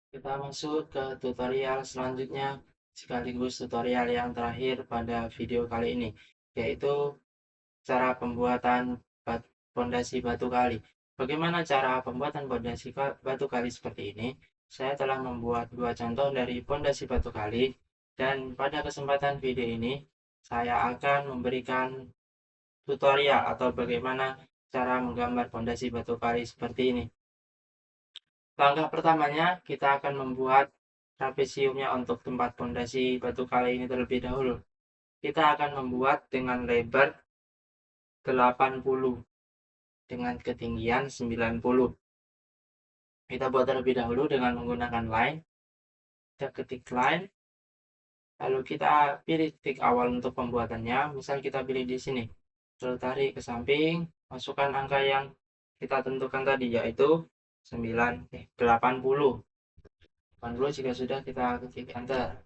Kita masuk ke tutorial selanjutnya, sekaligus tutorial yang terakhir pada video kali ini, yaitu cara pembuatan pondasi batu kali. Bagaimana cara pembuatan pondasi batu kali seperti ini? Saya telah membuat dua contoh dari pondasi batu kali, dan pada kesempatan video ini, saya akan memberikan tutorial atau bagaimana cara menggambar pondasi batu kali seperti ini. Langkah pertamanya, kita akan membuat trapesiumnya untuk tempat pondasi batu kali ini terlebih dahulu. Kita akan membuat dengan lebar 80 dengan ketinggian 90. Kita buat terlebih dahulu dengan menggunakan line. Kita ketik line, lalu kita pilih titik awal untuk pembuatannya. Misal kita pilih di sini. Lalu tarik ke samping, masukkan angka yang kita tentukan tadi, yaitu 80. 80 jika sudah kita ketik enter,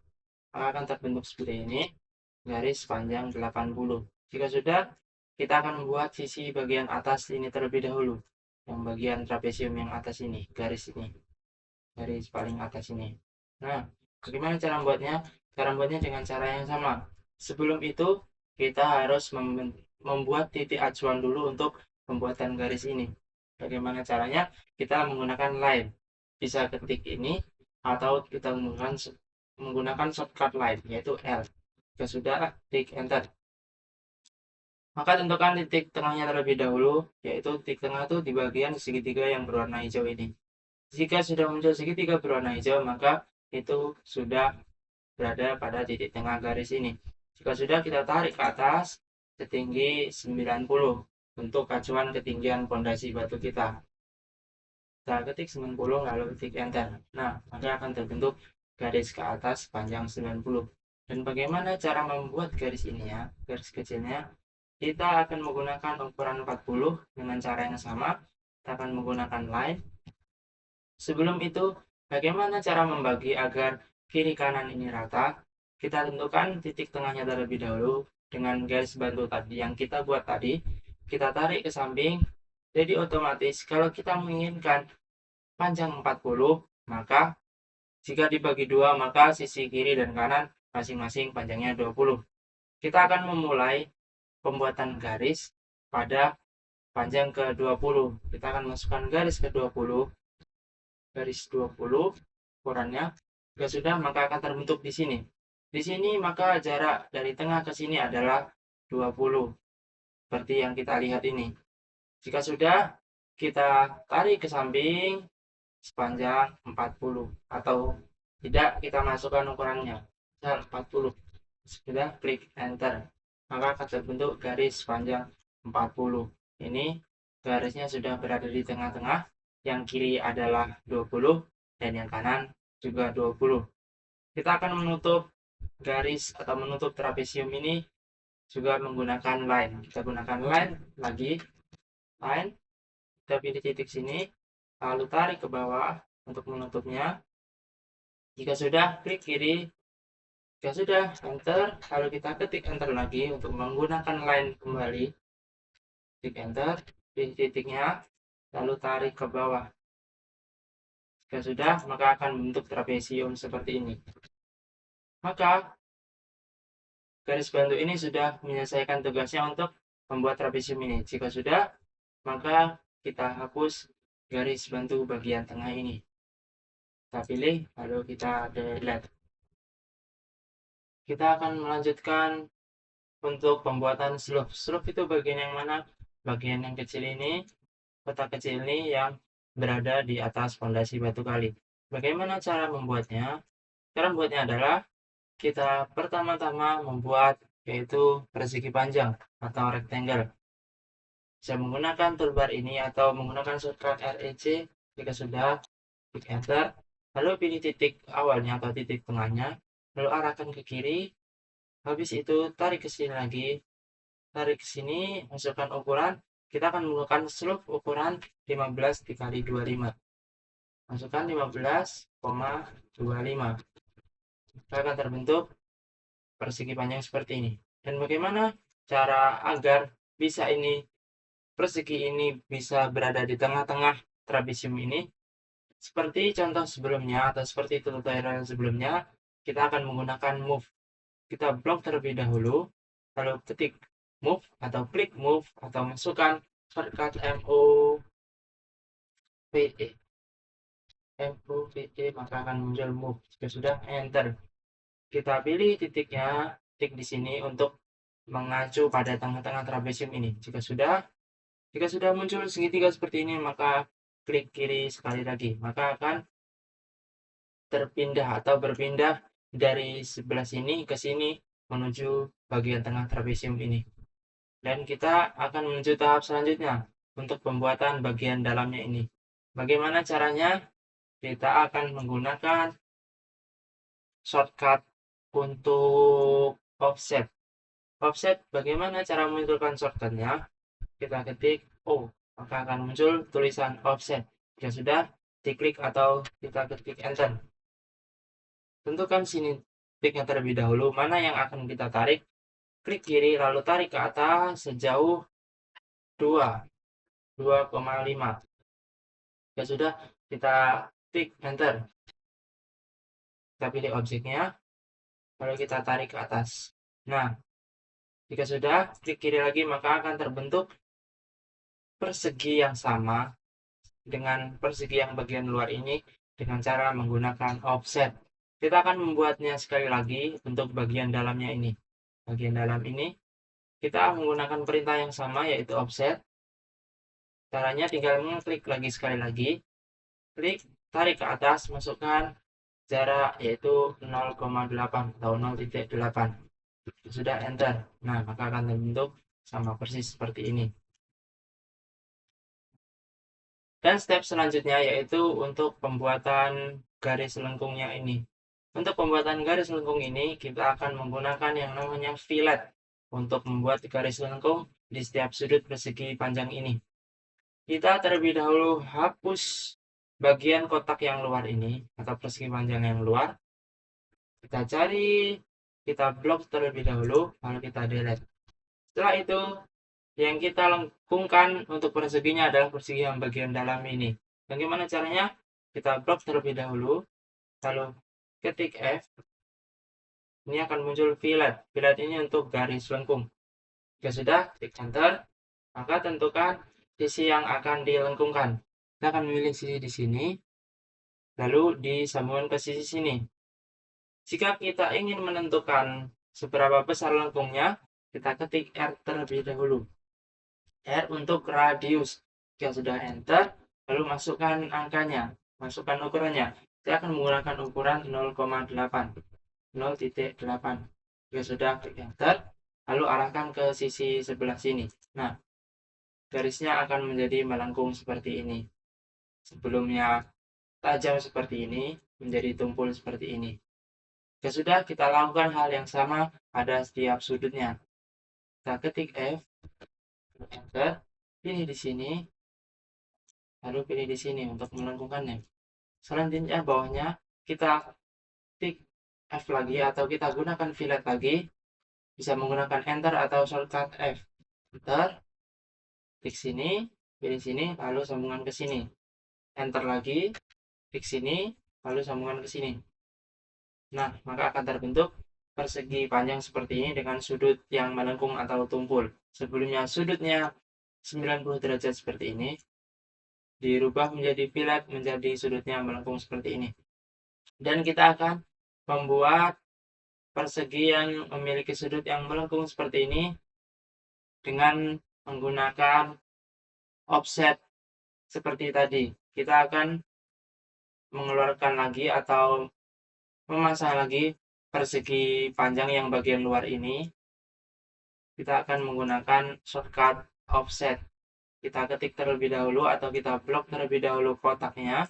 maka akan terbentuk seperti ini, garis panjang 80. Jika sudah, kita akan membuat sisi bagian atas ini terlebih dahulu, yang bagian trapesium yang atas ini, garis ini, garis paling atas ini. Nah, bagaimana cara membuatnya? Cara membuatnya dengan cara yang sama. Sebelum itu, kita harus membuat titik acuan dulu untuk pembuatan garis ini. Bagaimana caranya? Kita menggunakan line. Bisa ketik ini, atau kita menggunakan shortcut line, yaitu L. Jika sudah, klik enter. Maka tentukan titik tengahnya terlebih dahulu, yaitu titik tengah itu di bagian segitiga yang berwarna hijau ini. Jika sudah muncul segitiga berwarna hijau, maka itu sudah berada pada titik tengah garis ini. Jika sudah, kita tarik ke atas setinggi 90 untuk acuan ketinggian pondasi batu kita. Kita ketik 90 lalu ketik enter. Nah, maka akan terbentuk garis ke atas panjang 90. Dan bagaimana cara membuat garis ini ya? Garis kecilnya, kita akan menggunakan ukuran 40 dengan cara yang sama. Kita akan menggunakan line. Sebelum itu, bagaimana cara membagi agar kiri kanan ini rata? Kita tentukan titik tengahnya terlebih dahulu dengan garis bantu tadi yang kita buat tadi. Kita tarik ke samping. Jadi otomatis kalau kita menginginkan panjang 40, maka jika dibagi dua, maka sisi kiri dan kanan masing-masing panjangnya 20. Kita akan memulai pembuatan garis pada panjang ke-20. Kita akan masukkan garis ke-20, garis 20 ukurannya. Jika sudah, maka akan terbentuk di sini. Di sini maka jarak dari tengah ke sini adalah 20, seperti yang kita lihat ini. Jika sudah, kita tarik ke samping sepanjang 40, atau tidak kita masukkan ukurannya, misal 40. Sudah, klik enter, maka akan terbentuk garis panjang 40. Ini garisnya sudah berada di tengah-tengah, yang kiri adalah 20 dan yang kanan juga 20. Kita akan menutup garis atau menutup trapesium ini juga menggunakan line. Kita gunakan line lagi, line, kita pilih titik sini, lalu tarik ke bawah untuk menutupnya. Jika sudah, klik kiri. Jika sudah, enter, lalu kita ketik enter lagi untuk menggunakan line kembali. Klik enter, pilih titiknya, lalu tarik ke bawah. Jika sudah, maka akan membentuk trapesium seperti ini. Maka garis bantu ini sudah menyelesaikan tugasnya untuk membuat trapesium ini. Jika sudah, maka kita hapus garis bantu bagian tengah ini. Kita pilih, lalu kita delete. Kita akan melanjutkan untuk pembuatan slope. Slope itu bagian yang mana? Bagian yang kecil ini, kotak kecil ini yang berada di atas fondasi batu kali. Bagaimana cara membuatnya? Cara membuatnya adalah kita pertama-tama membuat yaitu persegi panjang atau rectangle. Bisa menggunakan toolbar ini atau menggunakan shortcut REC. Jika sudah, klik enter, lalu pilih titik awalnya atau titik tengahnya, lalu arahkan ke kiri. Habis itu tarik ke sini lagi, tarik ke sini, masukkan ukuran. Kita akan menggunakan slope ukuran 15 dikali 25. Masukkan 15,25. Akan terbentuk persegi panjang seperti ini. Dan bagaimana cara agar bisa ini persegi ini bisa berada di tengah-tengah trapesium ini? Seperti contoh sebelumnya atau seperti tutorial sebelumnya, kita akan menggunakan move. Kita blok terlebih dahulu, lalu ketik move atau klik move atau masukkan shortcut MOVE, maka akan muncul move. Jika sudah, enter. Kita pilih titiknya, titik di sini untuk mengacu pada tengah-tengah trapesium ini. Jika sudah muncul segitiga seperti ini, maka klik kiri sekali lagi. Maka akan terpindah atau berpindah dari sebelah sini ke sini menuju bagian tengah trapesium ini. Dan kita akan menuju tahap selanjutnya untuk pembuatan bagian dalamnya ini. Bagaimana caranya? Kita akan menggunakan shortcut untuk offset. Offset, bagaimana cara memunculkan shortcutnya? Kita ketik O, maka akan muncul tulisan offset. Jika sudah, diklik atau kita ketik enter. Tentukan sini titiknya terlebih dahulu, mana yang akan kita tarik. Klik kiri, lalu tarik ke atas sejauh 2,5. Jika sudah, kita klik enter. Kita pilih objeknya, lalu kita tarik ke atas. Nah, jika sudah, klik kiri lagi, maka akan terbentuk persegi yang sama dengan persegi yang bagian luar ini dengan cara menggunakan offset. Kita akan membuatnya sekali lagi untuk bagian dalamnya ini. Bagian dalam ini, kita menggunakan perintah yang sama yaitu offset. Caranya tinggal mengklik lagi sekali lagi. Klik, tarik ke atas, masukkan jarak yaitu 0,8 atau 0,8. Sudah enter. Nah, maka akan terbentuk sama persis seperti ini. Dan step selanjutnya yaitu untuk pembuatan garis lengkungnya ini. Untuk pembuatan garis lengkung ini, kita akan menggunakan yang namanya fillet untuk membuat garis lengkung di setiap sudut persegi panjang ini. Kita terlebih dahulu hapus bagian kotak yang luar ini atau persegi panjang yang luar. Kita cari, kita blok terlebih dahulu, lalu kita delete. Setelah itu, yang kita lengkungkan untuk perseginya adalah persegi yang bagian dalam ini. Bagaimana caranya? Kita blok terlebih dahulu, lalu ketik F. Ini akan muncul fillet. Fillet ini untuk garis lengkung. Jika sudah, klik enter, maka tentukan sisi yang akan dilengkungkan. Kita akan memilih sisi di sini, lalu disambungkan ke sisi sini. Jika kita ingin menentukan seberapa besar lengkungnya, kita ketik R terlebih dahulu. R untuk radius. Jika sudah enter, lalu masukkan angkanya, masukkan ukurannya. Saya akan menggunakan ukuran 0,8. 0,8. Jika sudah, klik enter, lalu arahkan ke sisi sebelah sini. Nah, garisnya akan menjadi melengkung seperti ini. Sebelumnya tajam seperti ini, menjadi tumpul seperti ini. Jika sudah, kita lakukan hal yang sama pada setiap sudutnya. Kita ketik F, enter, pilih di sini, lalu pilih di sini untuk melengkungkannya. Selanjutnya bawahnya kita klik F lagi atau kita gunakan fillet lagi. Bisa menggunakan enter atau shortcut F. Enter, klik sini, pilih sini, lalu sambungan ke sini. Enter lagi, klik sini, lalu sambungan ke sini. Nah, maka akan terbentuk persegi panjang seperti ini dengan sudut yang melengkung atau tumpul. Sebelumnya sudutnya 90 derajat seperti ini, dirubah menjadi fillet menjadi sudutnya melengkung seperti ini. Dan kita akan membuat persegi yang memiliki sudut yang melengkung seperti ini dengan menggunakan offset seperti tadi. Kita akan mengeluarkan lagi atau memasang lagi persegi panjang yang bagian luar ini. Kita akan menggunakan shortcut offset. Kita ketik terlebih dahulu atau kita blok terlebih dahulu kotaknya,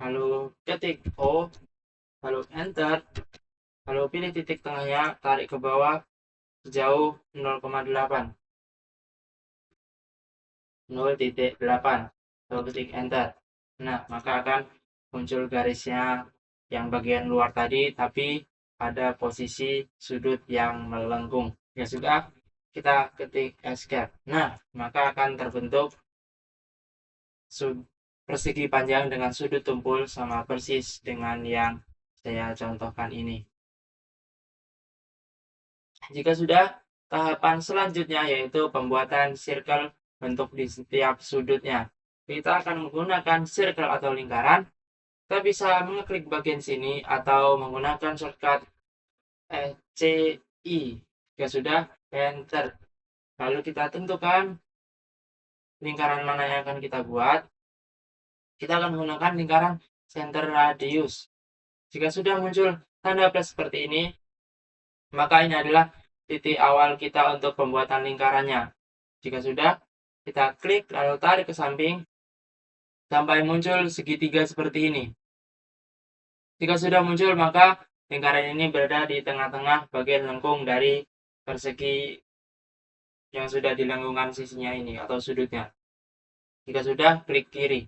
lalu ketik O, lalu enter, lalu pilih titik tengahnya, tarik ke bawah sejauh 0,8. 0,8, lalu ketik enter. Nah, maka akan muncul garisnya yang bagian luar tadi, tapi pada posisi sudut yang melengkung. Ya sudah, kita ketik escape. Nah, maka akan terbentuk persegi panjang dengan sudut tumpul sama persis dengan yang saya contohkan ini. Jika sudah, tahapan selanjutnya yaitu pembuatan circle bentuk di setiap sudutnya. Kita akan menggunakan circle atau lingkaran. Kita bisa mengeklik bagian sini atau menggunakan shortcut CI. Jika sudah, enter. Lalu kita tentukan lingkaran mana yang akan kita buat. Kita akan menggunakan lingkaran center radius. Jika sudah muncul tanda plus seperti ini, maka ini adalah titik awal kita untuk pembuatan lingkarannya. Jika sudah, kita klik lalu tarik ke samping sampai muncul segitiga seperti ini. Jika sudah muncul, maka lingkaran ini berada di tengah-tengah bagian lengkung dari persegi yang sudah dilengkungkan sisinya ini atau sudutnya. Jika sudah, klik kiri.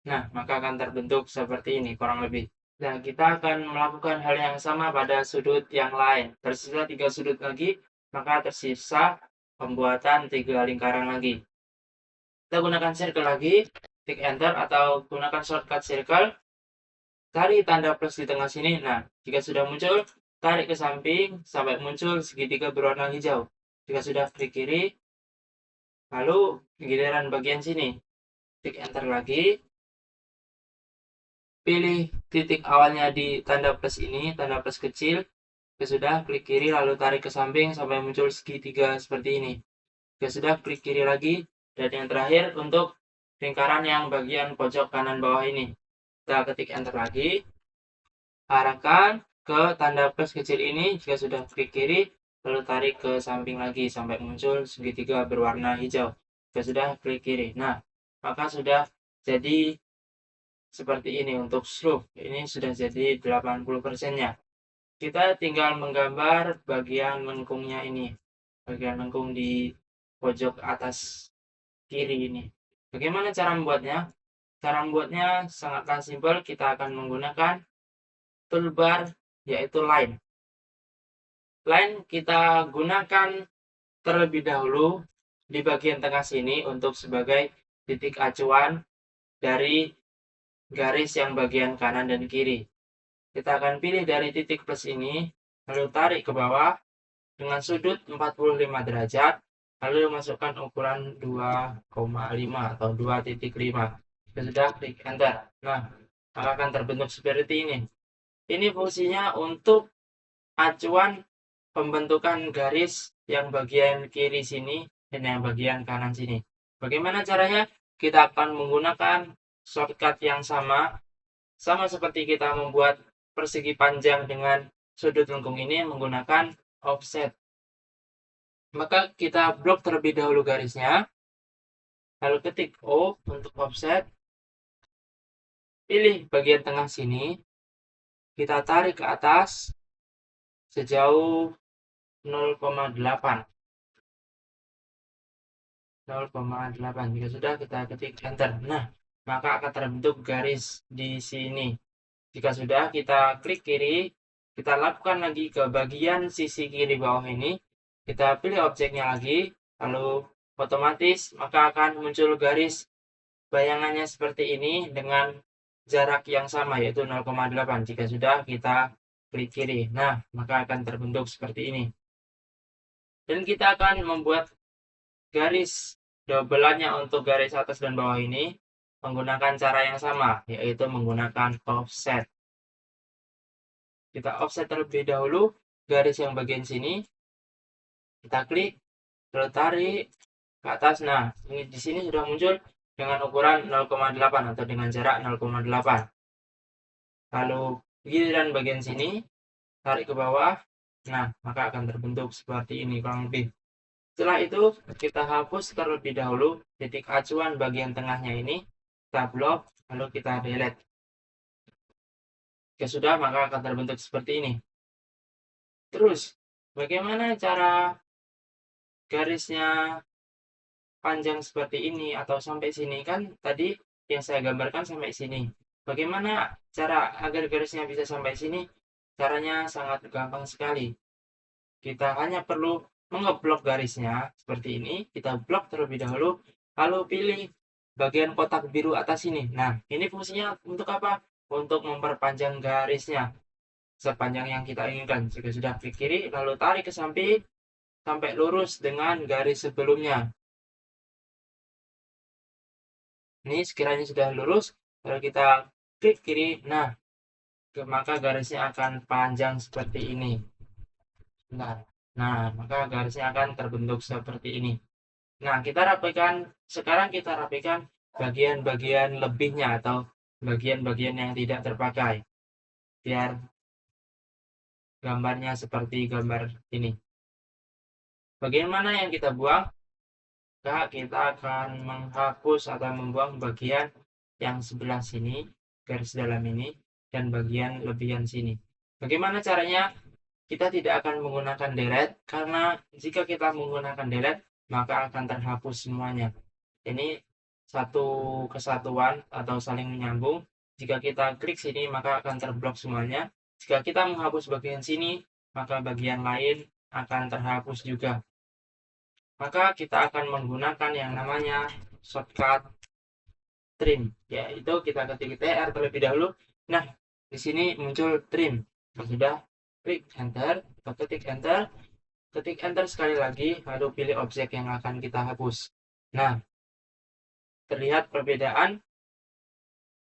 Nah, maka akan terbentuk seperti ini kurang lebih. Dan kita akan melakukan hal yang sama pada sudut yang lain. Tersisa 3 sudut lagi, maka tersisa pembuatan 3 lingkaran lagi. Kita gunakan circle lagi, klik enter atau gunakan shortcut circle. Cari tanda plus di tengah sini. Nah, jika sudah muncul, tarik ke samping sampai muncul segitiga berwarna hijau. Jika sudah, klik kiri. Lalu giliran bagian sini. Klik enter lagi. Pilih titik awalnya di tanda plus ini, tanda plus kecil. Jika sudah, klik kiri lalu tarik ke samping sampai muncul segitiga seperti ini. Jika sudah, klik kiri lagi. Dan yang terakhir untuk lingkaran yang bagian pojok kanan bawah ini. Kita ketik enter lagi. Arahkan ke tanda plus kecil ini. Jika sudah, klik kiri lalu tarik ke samping lagi sampai muncul segitiga berwarna hijau. Jika sudah, klik kiri. Nah, maka sudah jadi seperti ini untuk slope. Ini sudah jadi 80%-nya. Kita tinggal menggambar bagian lengkungnya ini. Bagian lengkung di pojok atas kiri ini. Bagaimana cara membuatnya? Cara membuatnya sangatlah simpel. Kita akan menggunakan toolbar yaitu line. Line kita gunakan terlebih dahulu di bagian tengah sini untuk sebagai titik acuan dari garis yang bagian kanan dan kiri. Kita akan pilih dari titik plus ini, lalu tarik ke bawah dengan sudut 45 derajat, lalu masukkan ukuran 2,5 atau 2,5. Sudah, klik enter. Nah, akan terbentuk seperti ini. Ini fungsinya untuk acuan pembentukan garis yang bagian kiri sini dan yang bagian kanan sini. Bagaimana caranya? Kita akan menggunakan shortcut yang sama seperti kita membuat persegi panjang dengan sudut lengkung ini menggunakan offset. Maka kita blok terlebih dahulu garisnya, lalu ketik O untuk offset, pilih bagian tengah sini, kita tarik ke atas sejauh 0,8. Jika sudah, kita ketik enter. Nah, maka akan terbentuk garis di sini. Jika sudah, kita klik kiri, kita lakukan lagi ke bagian sisi kiri bawah ini, kita pilih objeknya lagi, lalu otomatis maka akan muncul garis bayangannya seperti ini dengan jarak yang sama yaitu 0,8. Jika sudah, kita klik kiri. Nah, maka akan terbentuk seperti ini. Dan kita akan membuat garis dobelannya untuk garis atas dan bawah ini menggunakan cara yang sama, yaitu menggunakan offset. Kita offset terlebih dahulu garis yang bagian sini, kita klik, lalu tarik ke atas. Nah, ini di sini sudah muncul dengan ukuran 0,8 atau dengan jarak 0,8. Lalu giliran bagian sini, tarik ke bawah. Nah, maka akan terbentuk seperti ini kurang lebih. Setelah itu, kita hapus terlebih dahulu titik acuan bagian tengahnya ini, kita blok, lalu kita delete. Jika sudah, maka akan terbentuk seperti ini. Terus, bagaimana cara garisnya panjang seperti ini atau sampai sini? Kan tadi yang saya gambarkan sampai sini. Bagaimana cara agar garisnya bisa sampai sini? Caranya sangat gampang sekali. Kita hanya perlu mengeblok garisnya seperti ini. Kita blok terlebih dahulu, lalu pilih bagian kotak biru atas ini. Nah, ini fungsinya untuk apa? Untuk memperpanjang garisnya sepanjang yang kita inginkan. Jika sudah klik kiri, lalu tarik ke samping sampai lurus dengan garis sebelumnya. Ini sekiranya sudah lurus, lalu kita klik kiri, nah, maka garisnya akan panjang seperti ini. Nah, maka garisnya akan terbentuk seperti ini. Nah, sekarang kita rapikan bagian-bagian lebihnya atau bagian-bagian yang tidak terpakai. Biar gambarnya seperti gambar ini. Bagian mana yang kita buang? Maka kita akan menghapus atau membuang bagian yang sebelah sini, garis dalam ini, dan bagian lebihan sini. Bagaimana caranya? Kita tidak akan menggunakan delete, karena jika kita menggunakan delete, maka akan terhapus semuanya. Ini satu kesatuan atau saling menyambung. Jika kita klik sini, maka akan terblok semuanya. Jika kita menghapus bagian sini, maka bagian lain akan terhapus juga. Maka kita akan menggunakan yang namanya shortcut trim, yaitu kita ketik tr terlebih dahulu. Nah, di sini muncul trim. Sudah klik enter atau ketik enter sekali lagi, lalu pilih objek yang akan kita hapus. Nah, terlihat perbedaan.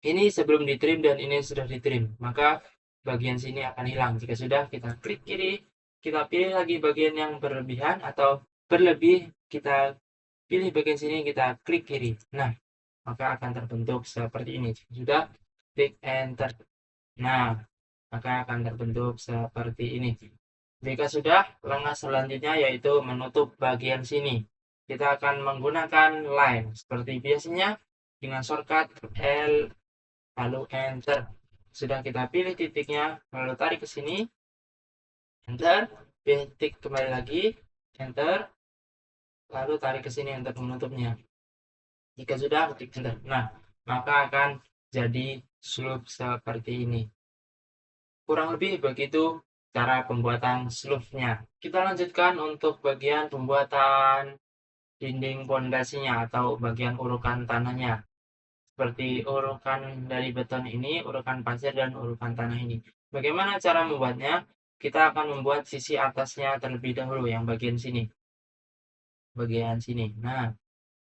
Ini sebelum ditrim dan ini sudah ditrim, maka bagian sini akan hilang. Jika sudah, kita klik kiri, kita pilih lagi bagian yang berlebihan atau berlebih, kita pilih bagian sini, kita klik kiri. Nah, maka akan terbentuk seperti ini. Jika sudah, klik enter. Nah, maka akan terbentuk seperti ini. Jika sudah, langkah selanjutnya yaitu menutup bagian sini. Kita akan menggunakan line seperti biasanya dengan shortcut L lalu enter. Sudah kita pilih titiknya, lalu tarik ke sini, enter, pilih titik kembali lagi, enter, lalu tarik ke sini untuk menutupnya. Jika sudah, klik enter. Nah, maka akan jadi slope seperti ini. Kurang lebih begitu cara pembuatan slope-nya. Kita lanjutkan untuk bagian pembuatan dinding pondasinya atau bagian urukan tanahnya. Seperti urukan dari beton ini, urukan pasir, dan urukan tanah ini. Bagaimana cara membuatnya? Kita akan membuat sisi atasnya terlebih dahulu, yang bagian sini. Bagian sini. Nah,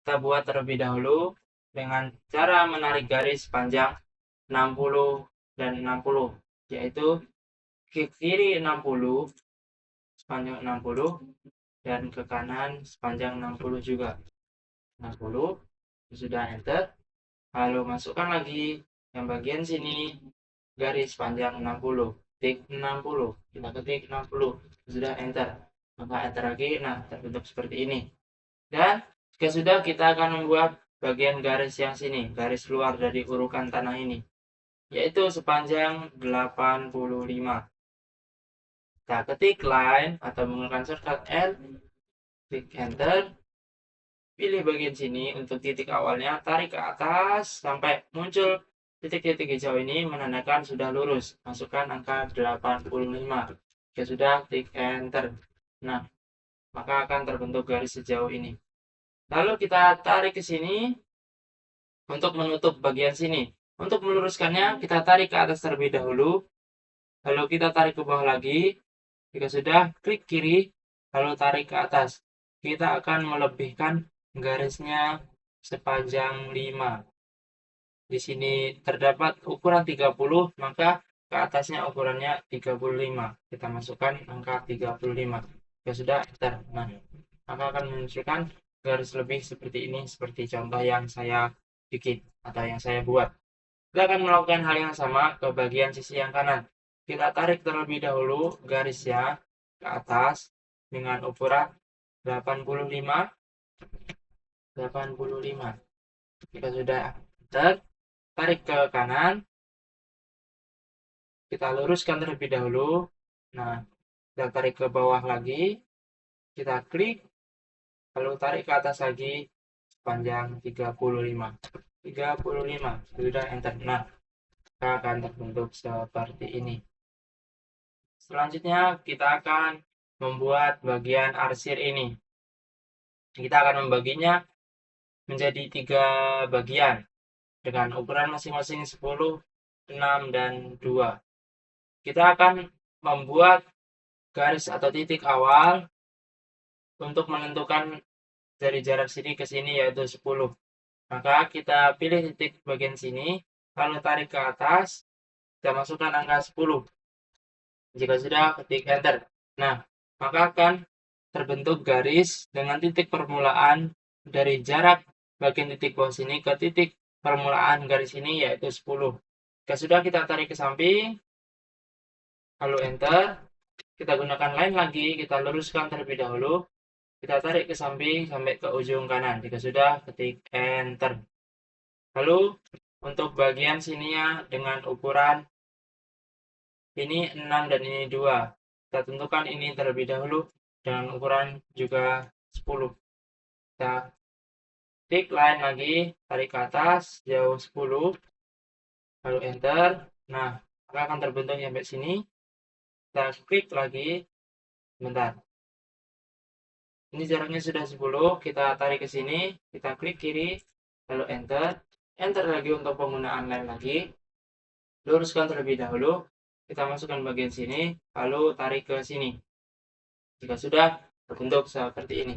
kita buat terlebih dahulu dengan cara menarik garis panjang 60 dan 60, yaitu ke kiri 60 sepanjang 60 dan ke kanan sepanjang 60 juga. 60, sudah enter. Lalu masukkan lagi yang bagian sini garis panjang 60, ketik 60, kita ketik 60, sudah enter, maka enter lagi. Nah, terbentuk seperti ini. Dan jika sudah, kita akan membuat bagian garis yang sini, garis luar dari urukan tanah ini, yaitu sepanjang 85. Kita ketik line atau menggunakan shortcut L, klik enter, pilih bagian sini untuk titik awalnya, tarik ke atas sampai muncul titik-titik hijau ini menandakan sudah lurus. Masukkan angka 85. Jika sudah, klik enter. Nah, maka akan terbentuk garis sejauh ini. Lalu kita tarik ke sini untuk menutup bagian sini. Untuk meluruskannya, kita tarik ke atas terlebih dahulu. Lalu kita tarik ke bawah lagi. Jika sudah, klik kiri, lalu tarik ke atas. Kita akan melebihkan garisnya sepanjang 5. Di sini terdapat ukuran 30, maka ke atasnya ukurannya 35. Kita masukkan angka 35. Ya sudah, enter. Nah, maka akan memunculkan garis lebih seperti ini, seperti contoh yang saya bikin atau yang saya buat. Kita akan melakukan hal yang sama ke bagian sisi yang kanan. Kita tarik terlebih dahulu garisnya ke atas dengan ukuran 85. Jika sudah enter, tarik ke kanan, kita luruskan terlebih dahulu. Nah, kita tarik ke bawah lagi, kita klik, lalu tarik ke atas lagi sepanjang 35. Sudah enter. Nah, akan terbentuk seperti ini. Selanjutnya kita akan membuat bagian arsir ini. Kita akan membaginya menjadi 3 bagian dengan ukuran masing-masing 10, 6, dan 2. Kita akan membuat garis atau titik awal untuk menentukan dari jarak sini ke sini yaitu 10. Maka kita pilih titik bagian sini, lalu tarik ke atas, kita masukkan angka 10. Jika sudah, ketik enter. Nah, maka akan terbentuk garis dengan titik permulaan dari jarak bagian titik bawah sini ke titik permulaan garis ini yaitu 10. Jika sudah, kita tarik ke samping, lalu enter. Kita gunakan line lagi, kita luruskan terlebih dahulu. Kita tarik ke samping sampai ke ujung kanan. Jika sudah, ketik enter. Lalu untuk bagian sininya dengan ukuran ini 6 dan ini 2. Kita tentukan ini terlebih dahulu dengan ukuran juga 10. Kita klik line lagi, tarik ke atas jauh 10, lalu enter. Nah, maka akan terbentuk sampai sini. Kita klik lagi, bentar. Ini jaraknya sudah 10, kita tarik ke sini, kita klik kiri, lalu enter. Enter lagi untuk penggunaan line lagi. Luruskan terlebih dahulu, kita masukkan bagian sini, lalu tarik ke sini. Jika sudah, terbentuk seperti ini,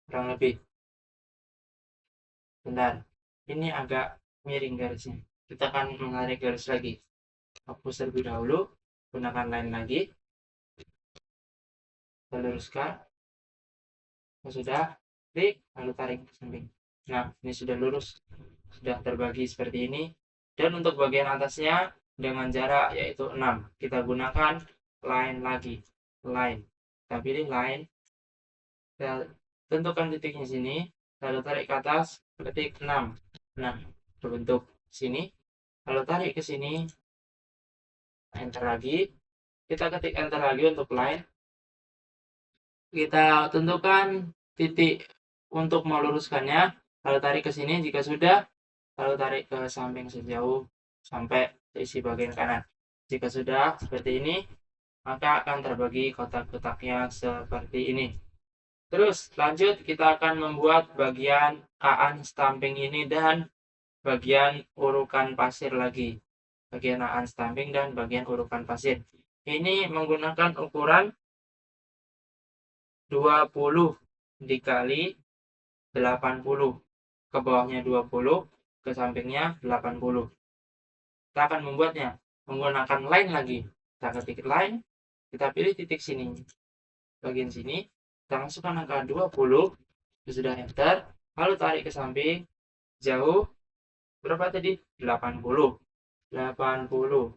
kurang lebih. Bentar, ini agak miring garisnya. Kita akan menarik garis lagi. Hapus terlebih dahulu, gunakan line lagi. Kita luruskan. Sudah, klik, lalu tarik ke samping. Nah, ini sudah lurus, sudah terbagi seperti ini. Dan untuk bagian atasnya dengan jarak yaitu 6. Kita gunakan line lagi, line. Kita pilih line. Kita tentukan titiknya sini, lalu tarik ke atas, ketik 6. Nah, terbentuk sini. Lalu tarik ke sini, enter lagi. Kita ketik enter lagi untuk line. Kita tentukan titik untuk meluruskannya, lalu tarik ke sini jika sudah, lalu tarik ke samping sejauh sampai isi bagian kanan. Jika sudah seperti ini, maka akan terbagi kotak-kotaknya seperti ini. Terus lanjut, kita akan membuat bagian aan stamping ini dan bagian urukan pasir lagi. Bagian aan stamping dan bagian urukan pasir. Ini menggunakan ukuran 20 dikali 80. Ke bawahnya 20, ke sampingnya 80. Kita akan membuatnya menggunakan line lagi. Kita ketik line, kita pilih titik sini. Bagian sini, kita masukkan angka 20, sudah enter, lalu tarik ke samping, jauh, berapa tadi? 80. 80.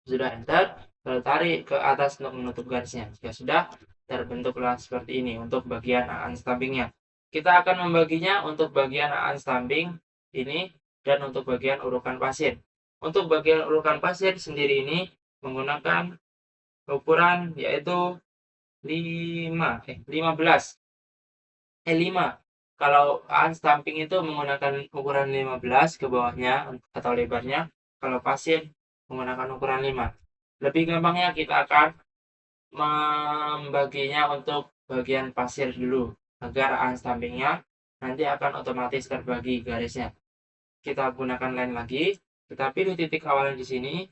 Sudah enter, lalu tarik ke atas untuk menutup garisnya. Jika sudah, terbentuklah seperti ini untuk bagian aan stampingnya. Kita akan membaginya untuk bagian aan stamping ini dan untuk bagian urukan pasir. Untuk bagian urukan pasir sendiri ini menggunakan ukuran yaitu 15. 5. Kalau aan stamping itu menggunakan ukuran 15 ke bawahnya atau lebarnya. Kalau pasir menggunakan ukuran 5. Lebih gampangnya kita akan membaginya untuk bagian pasir dulu agar aan stampingnya nanti akan otomatis terbagi garisnya. Kita gunakan line lagi, kita pilih titik awalnya di sini,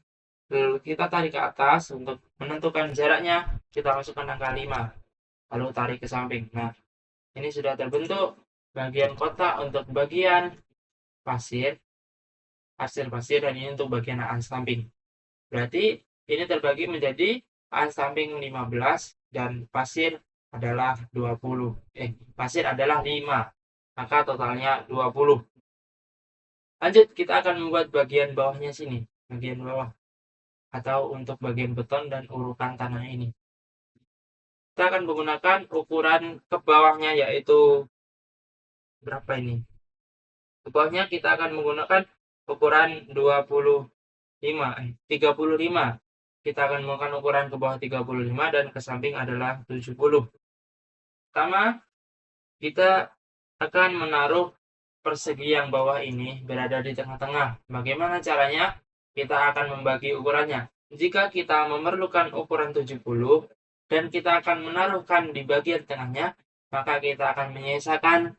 lalu kita tarik ke atas untuk menentukan jaraknya, kita masukkan angka 5, lalu tarik ke samping. Nah, ini sudah terbentuk bagian kotak untuk bagian pasir, dan ini untuk bagian aan stamping. Berarti ini terbagi menjadi aan stamping 15 dan pasir adalah 20. Pasir adalah 5. Maka totalnya 20. Lanjut, kita akan membuat bagian bawahnya sini, bagian bawah atau untuk bagian beton dan urukan tanah ini. Kita akan menggunakan ukuran ke bawahnya yaitu berapa ini? Ke bawahnya kita akan menggunakan ukuran 35. Kita akan menggunakan ukuran ke bawah 35 dan ke samping adalah 70. Pertama, kita akan menaruh persegi yang bawah ini berada di tengah-tengah. Bagaimana caranya? Kita akan membagi ukurannya. Jika kita memerlukan ukuran 70 dan kita akan menaruhkan di bagian tengahnya, maka kita akan menyisakan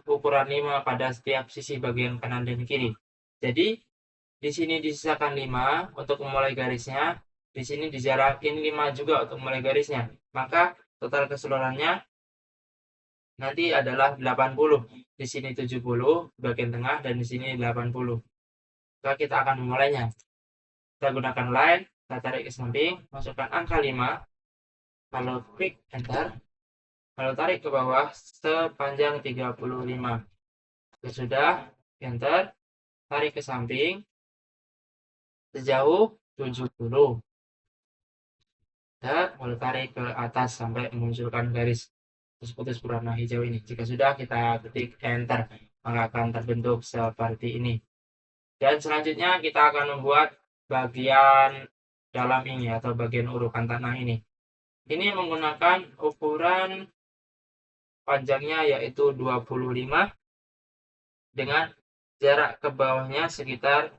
ukuran 5 pada setiap sisi bagian kanan dan kiri. Jadi di sini disisakan 5 untuk memulai garisnya, di sini dijarakin 5 juga untuk memulai garisnya. Maka total keseluruhannya nanti adalah 80. Di sini 70 bagian tengah dan di sini 80. Maka kita akan memulainya. Kita gunakan line, kita tarik ke samping, masukkan angka 5, kalau klik enter, lalu tarik ke bawah sepanjang 35. Sudah, enter, tarik ke samping sejauh 70. Dan lalu tarik ke atas sampai memunculkan garis putus-putus berwarna hijau ini. Jika sudah, kita ketik enter, maka akan terbentuk seperti ini. Dan selanjutnya kita akan membuat bagian dalam ini atau bagian urukan tanah ini. Ini menggunakan ukuran panjangnya yaitu 25 dengan jarak ke bawahnya sekitar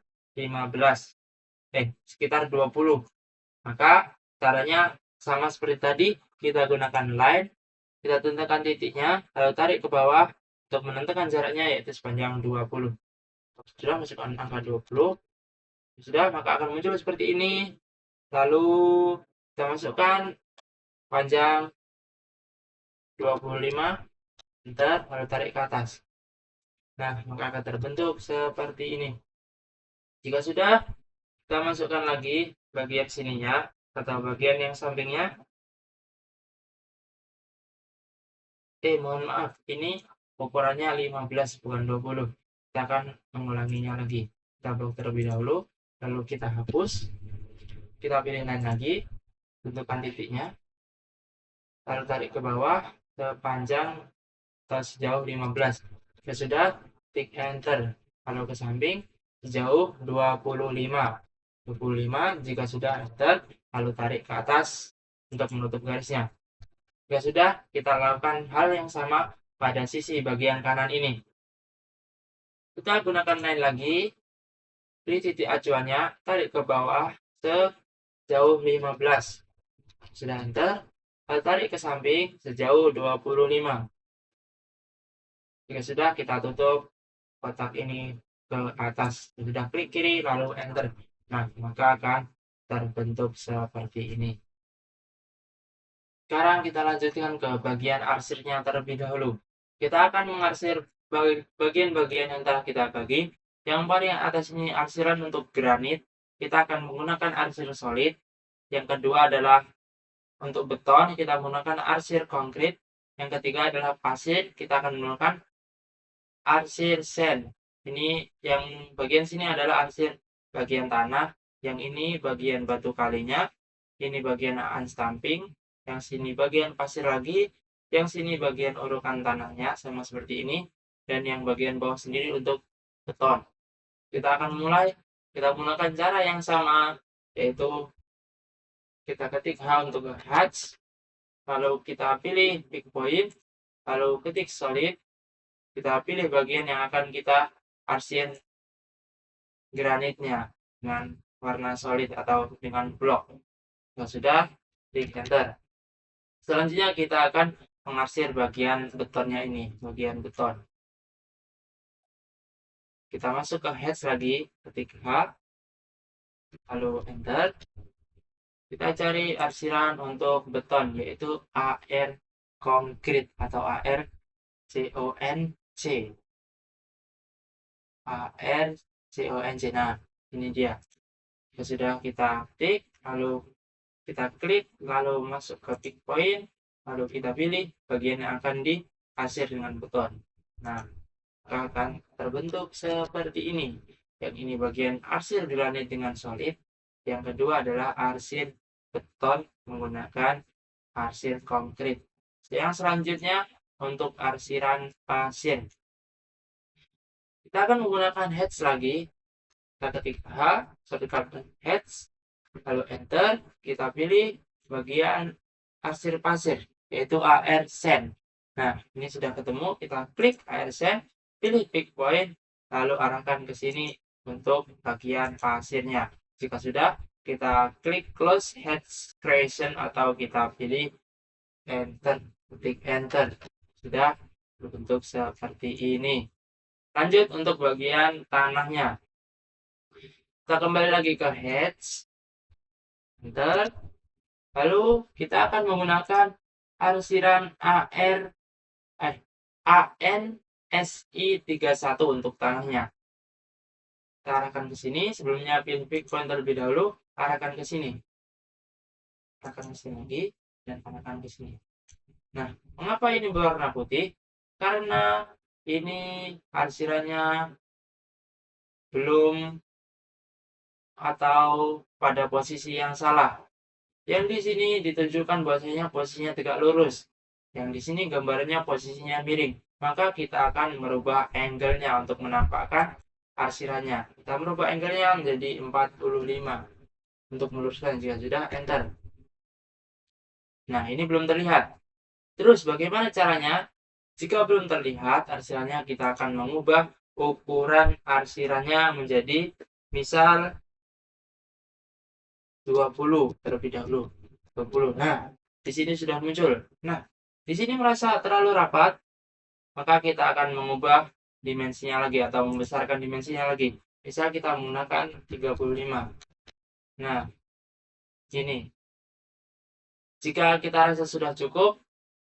20. Maka caranya sama seperti tadi, kita gunakan line, kita tentukan titiknya, lalu tarik ke bawah untuk menentukan jaraknya yaitu sepanjang 20. Sudah, masukkan angka 20. Sudah, maka akan muncul seperti ini. Lalu kita masukkan panjang 25, enter, lalu tarik ke atas. Nah, maka akan terbentuk seperti ini. Jika sudah, kita masukkan lagi bagian sininya atau bagian yang sampingnya. Mohon maaf, ini ukurannya 15 bukan 20. Kita akan mengulanginya lagi. Kita blok terlebih dahulu, lalu kita hapus. Kita pilih line lagi, tentukan titiknya, lalu tarik ke bawah sepanjang atau sejauh 15. Jika sudah, klik enter, lalu ke samping sejauh 25. Jika sudah enter, lalu tarik ke atas untuk menutup garisnya. Jika sudah, kita lakukan hal yang sama pada sisi bagian kanan ini. Kita gunakan line lagi, pilih titik acuannya, tarik ke bawah sejauh 15. Sudah enter, lalu tarik ke samping sejauh 25. Jika sudah, kita tutup kotak ini ke atas. Sudah, klik kiri lalu enter. Nah, maka akan terbentuk seperti ini. Sekarang kita lanjutkan ke bagian arsirnya terlebih dahulu. Kita akan mengarsir bagian-bagian yang telah kita bagi. Yang paling atas ini arsiran untuk granit. Kita akan menggunakan arsir solid. Yang kedua adalah untuk beton, kita menggunakan arsir konkrit. Yang ketiga adalah pasir, kita akan menggunakan arsir sand. Ini yang bagian sini adalah arsir bagian tanah. Yang ini bagian batu kalinya. Ini bagian unstamping. Yang sini bagian pasir lagi, yang sini bagian urukan tanahnya sama seperti ini, dan yang bagian bawah sendiri untuk beton. Kita akan mulai, kita menggunakan cara yang sama, yaitu kita ketik H untuk hatch, lalu kita pilih pick point, lalu ketik solid, kita pilih bagian yang akan kita arsir granitnya dengan warna solid atau dengan blok. Nah, sudah, klik enter. Selanjutnya kita akan mengarsir bagian betonnya ini, bagian beton. Kita masuk ke hatch lagi, ketik H, lalu enter. Kita cari arsiran untuk beton, yaitu AR Concrete atau AR CONC. AR CONC. Nah, ini dia. Sudah kita klik, lalu kita klik, lalu masuk ke pick point, lalu kita pilih bagian yang akan diarsir dengan beton. Nah, akan terbentuk seperti ini. Yang ini bagian arsir granit dengan solid. Yang kedua adalah arsir beton menggunakan arsir konkrit. Yang selanjutnya untuk arsiran pasir. Kita akan menggunakan hatch lagi. Kita ketik H, ketik hatch, lalu enter, kita pilih bagian arsir pasir, yaitu AR sand. Nah, ini sudah ketemu, kita klik AR sand, pilih pick point, lalu arahkan ke sini untuk bagian pasirnya. Jika sudah, kita klik close hatch creation atau kita pilih enter, ketik enter. Sudah, berbentuk seperti ini. Lanjut untuk bagian tanahnya. Kita kembali lagi ke Heads. Enter. Lalu kita akan menggunakan arsiran ANSI31 untuk tanahnya. Kita arahkan ke sini. Sebelumnya pin pick point terlebih dahulu, arahkan ke sini. Arahkan ke sini lagi dan arahkan ke sini. Nah, mengapa ini berwarna putih? Karena ini arsirannya belum atau pada posisi yang salah. Yang di sini ditunjukkan bahwasanya posisinya tegak lurus. Yang di sini gambarnya posisinya miring. Maka kita akan merubah angle-nya untuk menampakkan arsirannya. Kita merubah angle-nya menjadi 45 untuk meluruskan. Jika sudah, enter. Nah, ini belum terlihat. Terus bagaimana caranya? Jika belum terlihat arsirannya, kita akan mengubah ukuran arsirannya menjadi misal 20 terlebih dahulu. 20. Nah, di sini sudah muncul. Nah, di sini merasa terlalu rapat, maka kita akan mengubah dimensinya lagi atau membesarkan dimensinya lagi. Misal kita menggunakan 35. Nah, gini. Jika kita rasa sudah cukup,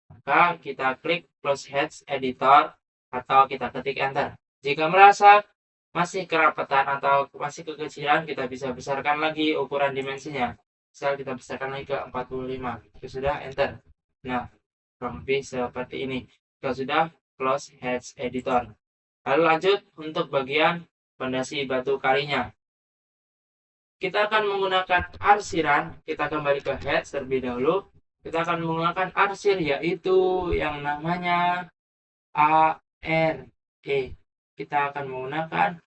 maka kita klik close heads editor atau kita ketik enter. Jika merasa masih kerapatan atau masih kekecilan, kita bisa besarkan lagi ukuran dimensinya. Misal kita besarkan lagi ke 45. Itu sudah, enter. Nah, kurang lebih seperti ini. Kita sudah close heads editor. Lalu lanjut untuk bagian fondasi batu kalinya. Kita akan menggunakan arsiran. Kita kembali ke heads terlebih dahulu. Kita akan menggunakan arsir, yaitu yang namanya ARE. Kita akan menggunakan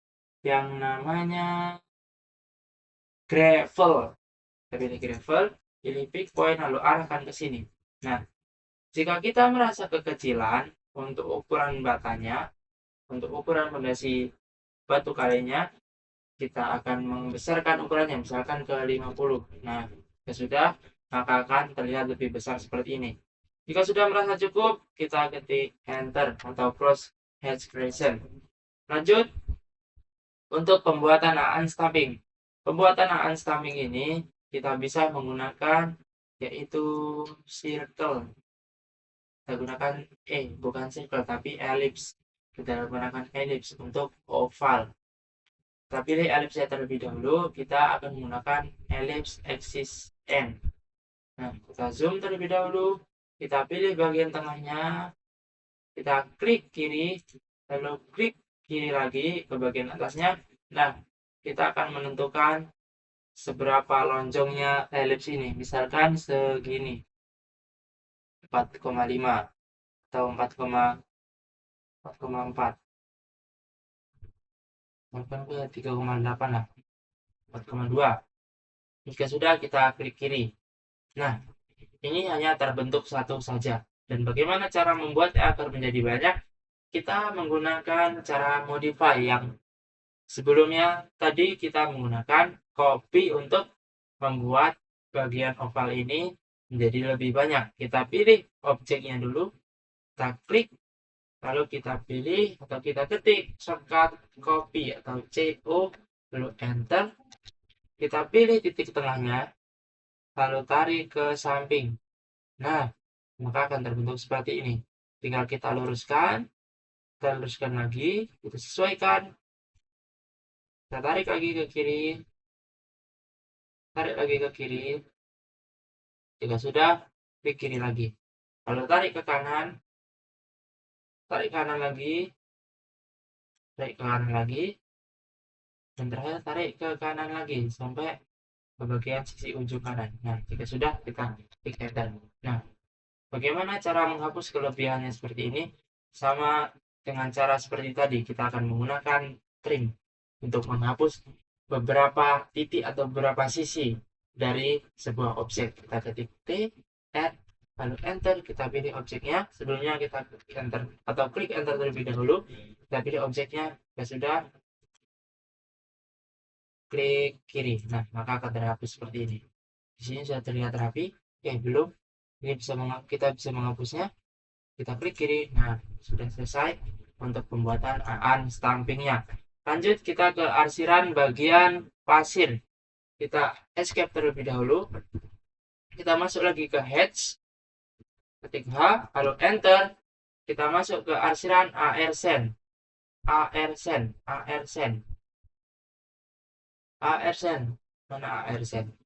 yang namanya gravel. Kita pilih gravel, pilih pick point, lalu arahkan ke sini. Nah, jika kita merasa kekecilan untuk ukuran batanya, untuk ukuran fondasi batu kalinya, kita akan membesarkan ukurannya, misalkan ke 50. Nah, jika sudah, maka akan terlihat lebih besar seperti ini. Jika sudah merasa cukup, kita ketik enter atau close heads creation. Lanjut untuk pembuatan unstamping. Pembuatan unstamping ini kita bisa menggunakan yaitu circle. Kita gunakan bukan circle tapi ellipse. Kita gunakan ellipse untuk oval. Kita pilih ellipse terlebih dahulu. Kita akan menggunakan ellipse axis N. Nah, kita zoom terlebih dahulu. Kita pilih bagian tengahnya. Kita klik kiri, lalu klik kiri lagi ke bagian atasnya. Nah, kita akan menentukan seberapa lonjongnya ellipse ini. Misalkan segini, 4,5 atau 4,4. Bahkan ke 3,8 lah, 4,2. Jika sudah, kita klik kiri. Nah, ini hanya terbentuk satu saja. Dan bagaimana cara membuatnya agar menjadi banyak? Kita menggunakan cara modify yang sebelumnya tadi kita menggunakan copy untuk membuat bagian oval ini menjadi lebih banyak. Kita pilih objeknya dulu, kita klik, lalu kita pilih atau kita ketik shortcut copy atau CO, lalu enter. Kita pilih titik tengahnya, lalu tarik ke samping. Nah, maka akan terbentuk seperti ini. Tinggal kita luruskan lagi, kita sesuaikan. Kita tarik lagi ke kiri, tarik lagi ke kiri. Jika sudah, klik kiri lagi. Lalu tarik ke kanan, tarik kanan lagi, tarik ke kanan lagi, dan terakhir tarik ke kanan lagi sampai ke bagian sisi ujung kanan. Nah, jika sudah, kita klik enter. Nah, bagaimana cara menghapus kelebihannya seperti ini? Sama dengan cara seperti tadi, kita akan menggunakan trim untuk menghapus beberapa titik atau beberapa sisi dari sebuah objek. Kita ketik T, add, lalu enter, kita pilih objeknya. Sebelumnya kita klik enter atau klik enter terlebih dahulu. Kita pilih objeknya, ya sudah, klik kiri. Nah, maka akan terhapus seperti ini. Di sini sudah terlihat rapi. Belum. Ini kita bisa menghapusnya. kita klik kiri. Nah, sudah selesai untuk pembuatan unstampingnya. Lanjut kita ke arsiran bagian pasir. Kita escape terlebih dahulu. Kita masuk lagi ke heads, ketik H, lalu enter. Kita masuk ke arsiran ARSEN. ARSEN. Mana ARSEN?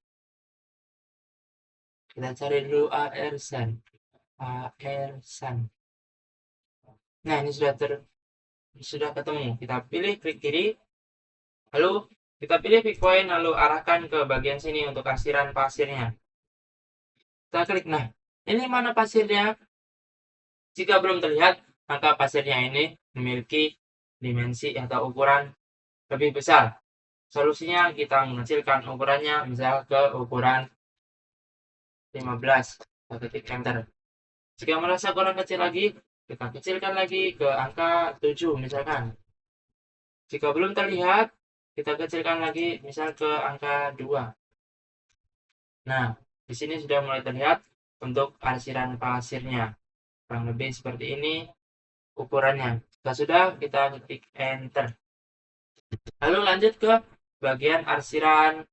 Kita cari dulu ARSEN. Nah, ini sudah ketemu. Kita pilih klik kiri, lalu kita pilih pick point, lalu arahkan ke bagian sini untuk arsiran pasirnya. Kita klik. Nah, ini mana pasirnya? Jika belum terlihat, maka pasirnya ini memiliki dimensi atau ukuran lebih besar. Solusinya kita mengecilkan ukurannya, misal ke ukuran 15. Kita ketik enter. Jika merasa kurang kecil lagi, kita kecilkan lagi ke angka 7 misalkan. Jika belum terlihat, kita kecilkan lagi misal ke angka 2. Nah, di sini sudah mulai terlihat untuk arsiran pasirnya. Kurang lebih seperti ini ukurannya. Jika sudah, kita ketik enter. Lalu lanjut ke bagian arsiran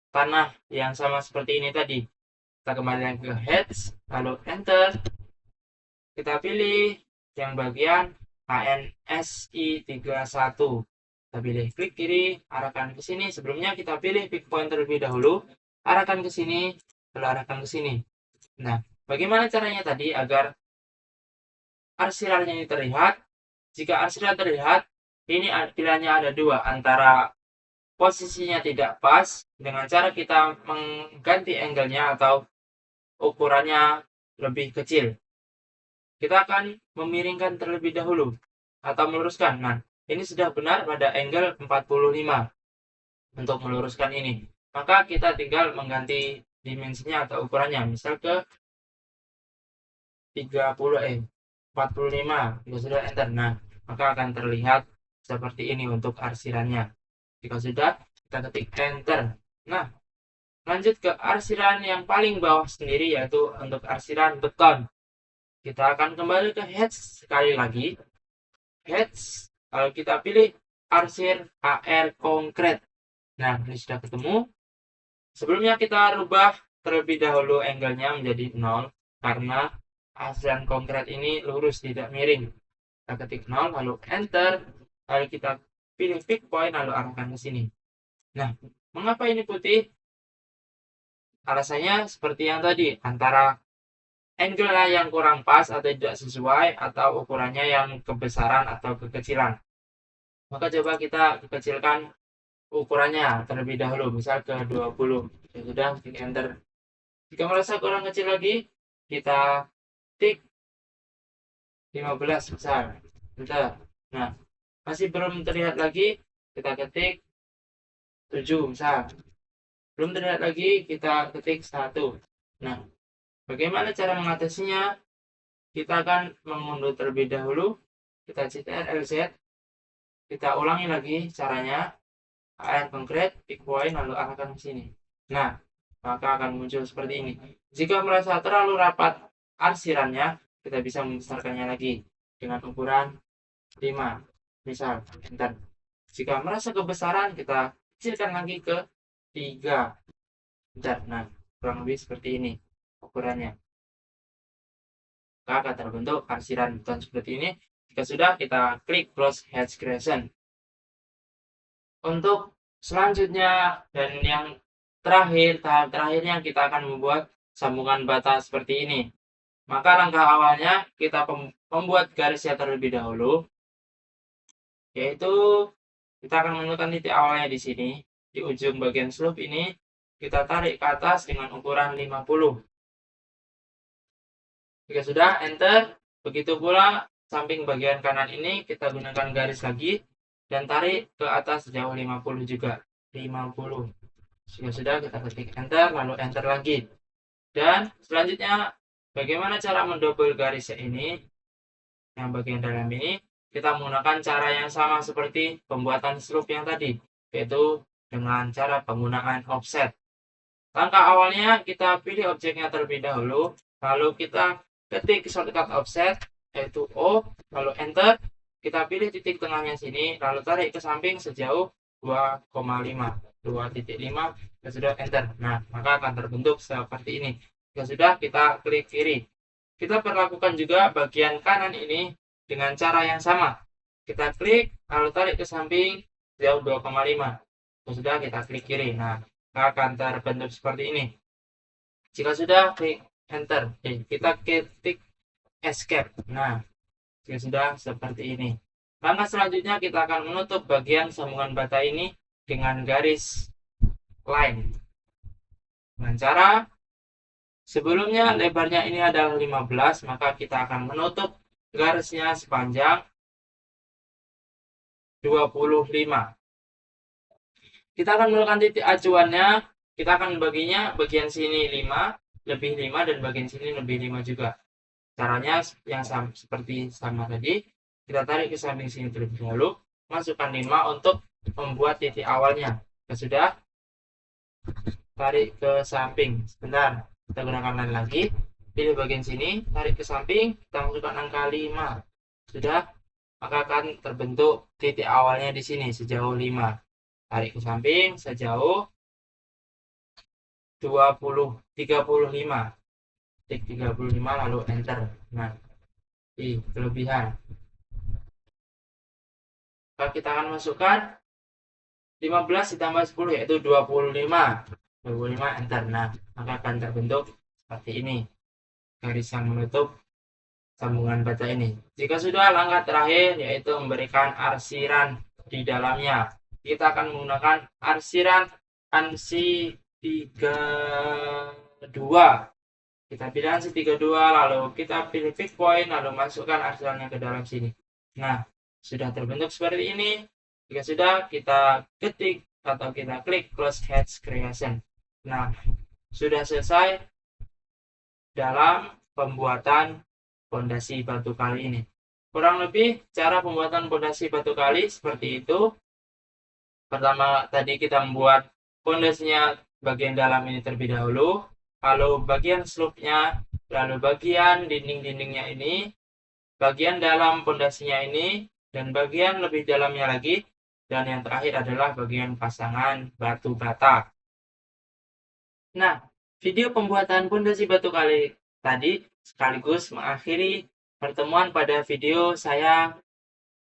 tanah yang sama seperti ini tadi. Kita kembali ke heads, lalu enter. Kita pilih yang bagian ANSI 31. Kita pilih klik kiri, arahkan ke sini. Sebelumnya kita pilih pick point terlebih dahulu, arahkan ke sini, lalu arahkan ke sini. Nah, bagaimana caranya tadi agar arsirannya ini terlihat? Jika arsiran terlihat, ini pilihannya ada dua, antara posisinya tidak pas dengan cara kita mengganti angle-nya atau ukurannya lebih kecil. Kita akan memiringkan terlebih dahulu atau meluruskan. Nah, ini sudah benar pada angle 45 untuk meluruskan ini. Maka kita tinggal mengganti dimensinya atau ukurannya, misal ke 45. Jika sudah enter, nah maka akan terlihat seperti ini untuk arsirannya. Jika sudah, kita ketik enter. Nah, lanjut ke arsiran yang paling bawah sendiri, yaitu untuk arsiran beton. Kita akan kembali ke heads sekali lagi. Heads, lalu kita pilih arsir AR konkret. Nah, ini sudah ketemu. Sebelumnya kita rubah terlebih dahulu angle-nya menjadi 0, karena arsiran konkret ini lurus, tidak miring. Kita ketik 0, lalu enter. Lalu kita pilih pick point, lalu arahkan ke sini. Nah, mengapa ini putih? Alasannya seperti yang tadi, antara angle yang kurang pas atau tidak sesuai, atau ukurannya yang kebesaran atau kekecilan. Maka coba kita kecilkan ukurannya terlebih dahulu, misal ke 20. Ya sudah, klik enter. Jika merasa kurang kecil lagi, kita ketik 15 besar. Bentar. Nah, masih belum terlihat lagi, kita ketik 7 misal. Belum terlihat lagi, kita ketik 1. Nah, bagaimana cara mengatasinya? Kita akan mengunduh terlebih dahulu. Kita Ctrl+Z. Kita ulangi lagi caranya. AR konkret, pick point, lalu arahkan ke sini. Nah, maka akan muncul seperti ini. Jika merasa terlalu rapat arsirannya, kita bisa membesarkannya lagi dengan ukuran 5. Misal, enter. Jika merasa kebesaran, kita kecilkan lagi ke 3. Bentar. Nah, kurang lebih seperti ini ukurannya. Maka akan terbentuk arsiran beton seperti ini. Jika sudah, kita klik close heads creation. Untuk selanjutnya dan yang terakhir, tahap terakhirnya kita akan membuat sambungan bata seperti ini. Maka langkah awalnya kita membuat garisnya terlebih dahulu, yaitu kita akan menemukan titik awalnya di sini, di ujung bagian slope ini. Kita tarik ke atas dengan ukuran 50. Jika sudah, enter. Begitu pula samping bagian kanan ini kita gunakan garis lagi dan tarik ke atas sejauh 50 juga. 50. Jika sudah, kita ketik enter, lalu enter lagi. Dan selanjutnya, bagaimana cara mendouble garis ini? Yang bagian dalam ini, kita menggunakan cara yang sama seperti pembuatan slope yang tadi, yaitu dengan cara penggunaan offset. Langkah awalnya kita pilih objeknya terlebih dahulu, lalu kita ketik shortcut offset, yaitu O, lalu enter. Kita pilih titik tengahnya sini, lalu tarik ke samping sejauh 2,5. 2,5, dan sudah enter. Nah, maka akan terbentuk seperti ini. Jika sudah, kita klik kiri. Kita perlakukan juga bagian kanan ini dengan cara yang sama. Kita klik, lalu tarik ke samping sejauh 2,5. Jika sudah, kita klik kiri. Nah, maka akan terbentuk seperti ini. Jika sudah, klik enter. Kita ketik escape. Nah, jika sudah seperti ini. Langkah selanjutnya kita akan menutup bagian sambungan bata ini dengan garis line. Dengan cara sebelumnya lebarnya ini adalah 15, maka kita akan menutup garisnya sepanjang 25. Kita akan melakukan titik acuannya, kita akan baginya bagian sini 5, lebih 5, dan bagian sini lebih 5 juga. Caranya yang seperti sama tadi, kita tarik ke samping sini terlebih dahulu, masukkan 5 untuk membuat titik awalnya. Sudah, tarik ke samping. Sebentar, kita gunakan line lagi. Pilih bagian sini, tarik ke samping, kita masukkan angka 5. Sudah, maka akan terbentuk titik awalnya di sini sejauh 5. Tarik ke samping sejauh 35. Titik 35, lalu enter. Nah, di kelebihan. Kita akan masukkan 15 ditambah 10, yaitu 25. 25, enter. Nah, maka akan terbentuk seperti ini. Garis yang menutup sambungan bata ini. Jika sudah, langkah terakhir yaitu memberikan arsiran di dalamnya. Kita akan menggunakan arsiran ANSI 32. Kita pilih ANSI 32, lalu kita pilih pick point, lalu masukkan arsirannya ke dalam sini. Nah, sudah terbentuk seperti ini. Jika sudah, kita ketik atau kita klik close hatch creation. Nah, sudah selesai dalam pembuatan pondasi batu kali ini. Kurang lebih cara pembuatan pondasi batu kali seperti itu. Pertama tadi kita membuat pondasinya bagian dalam ini terlebih dahulu, lalu bagian slope-nya, lalu bagian dinding-dindingnya ini, bagian dalam pondasinya ini, dan bagian lebih dalamnya lagi, dan yang terakhir adalah bagian pasangan batu bata. Nah, video pembuatan pondasi batu kali tadi sekaligus mengakhiri pertemuan pada video saya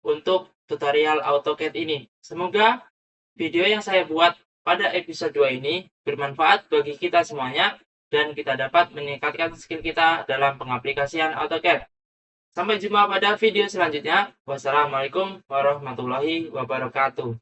untuk tutorial AutoCAD ini. Semoga video yang saya buat pada episode 2 ini bermanfaat bagi kita semuanya dan kita dapat meningkatkan skill kita dalam pengaplikasian AutoCAD. Sampai jumpa pada video selanjutnya. Wassalamualaikum warahmatullahi wabarakatuh.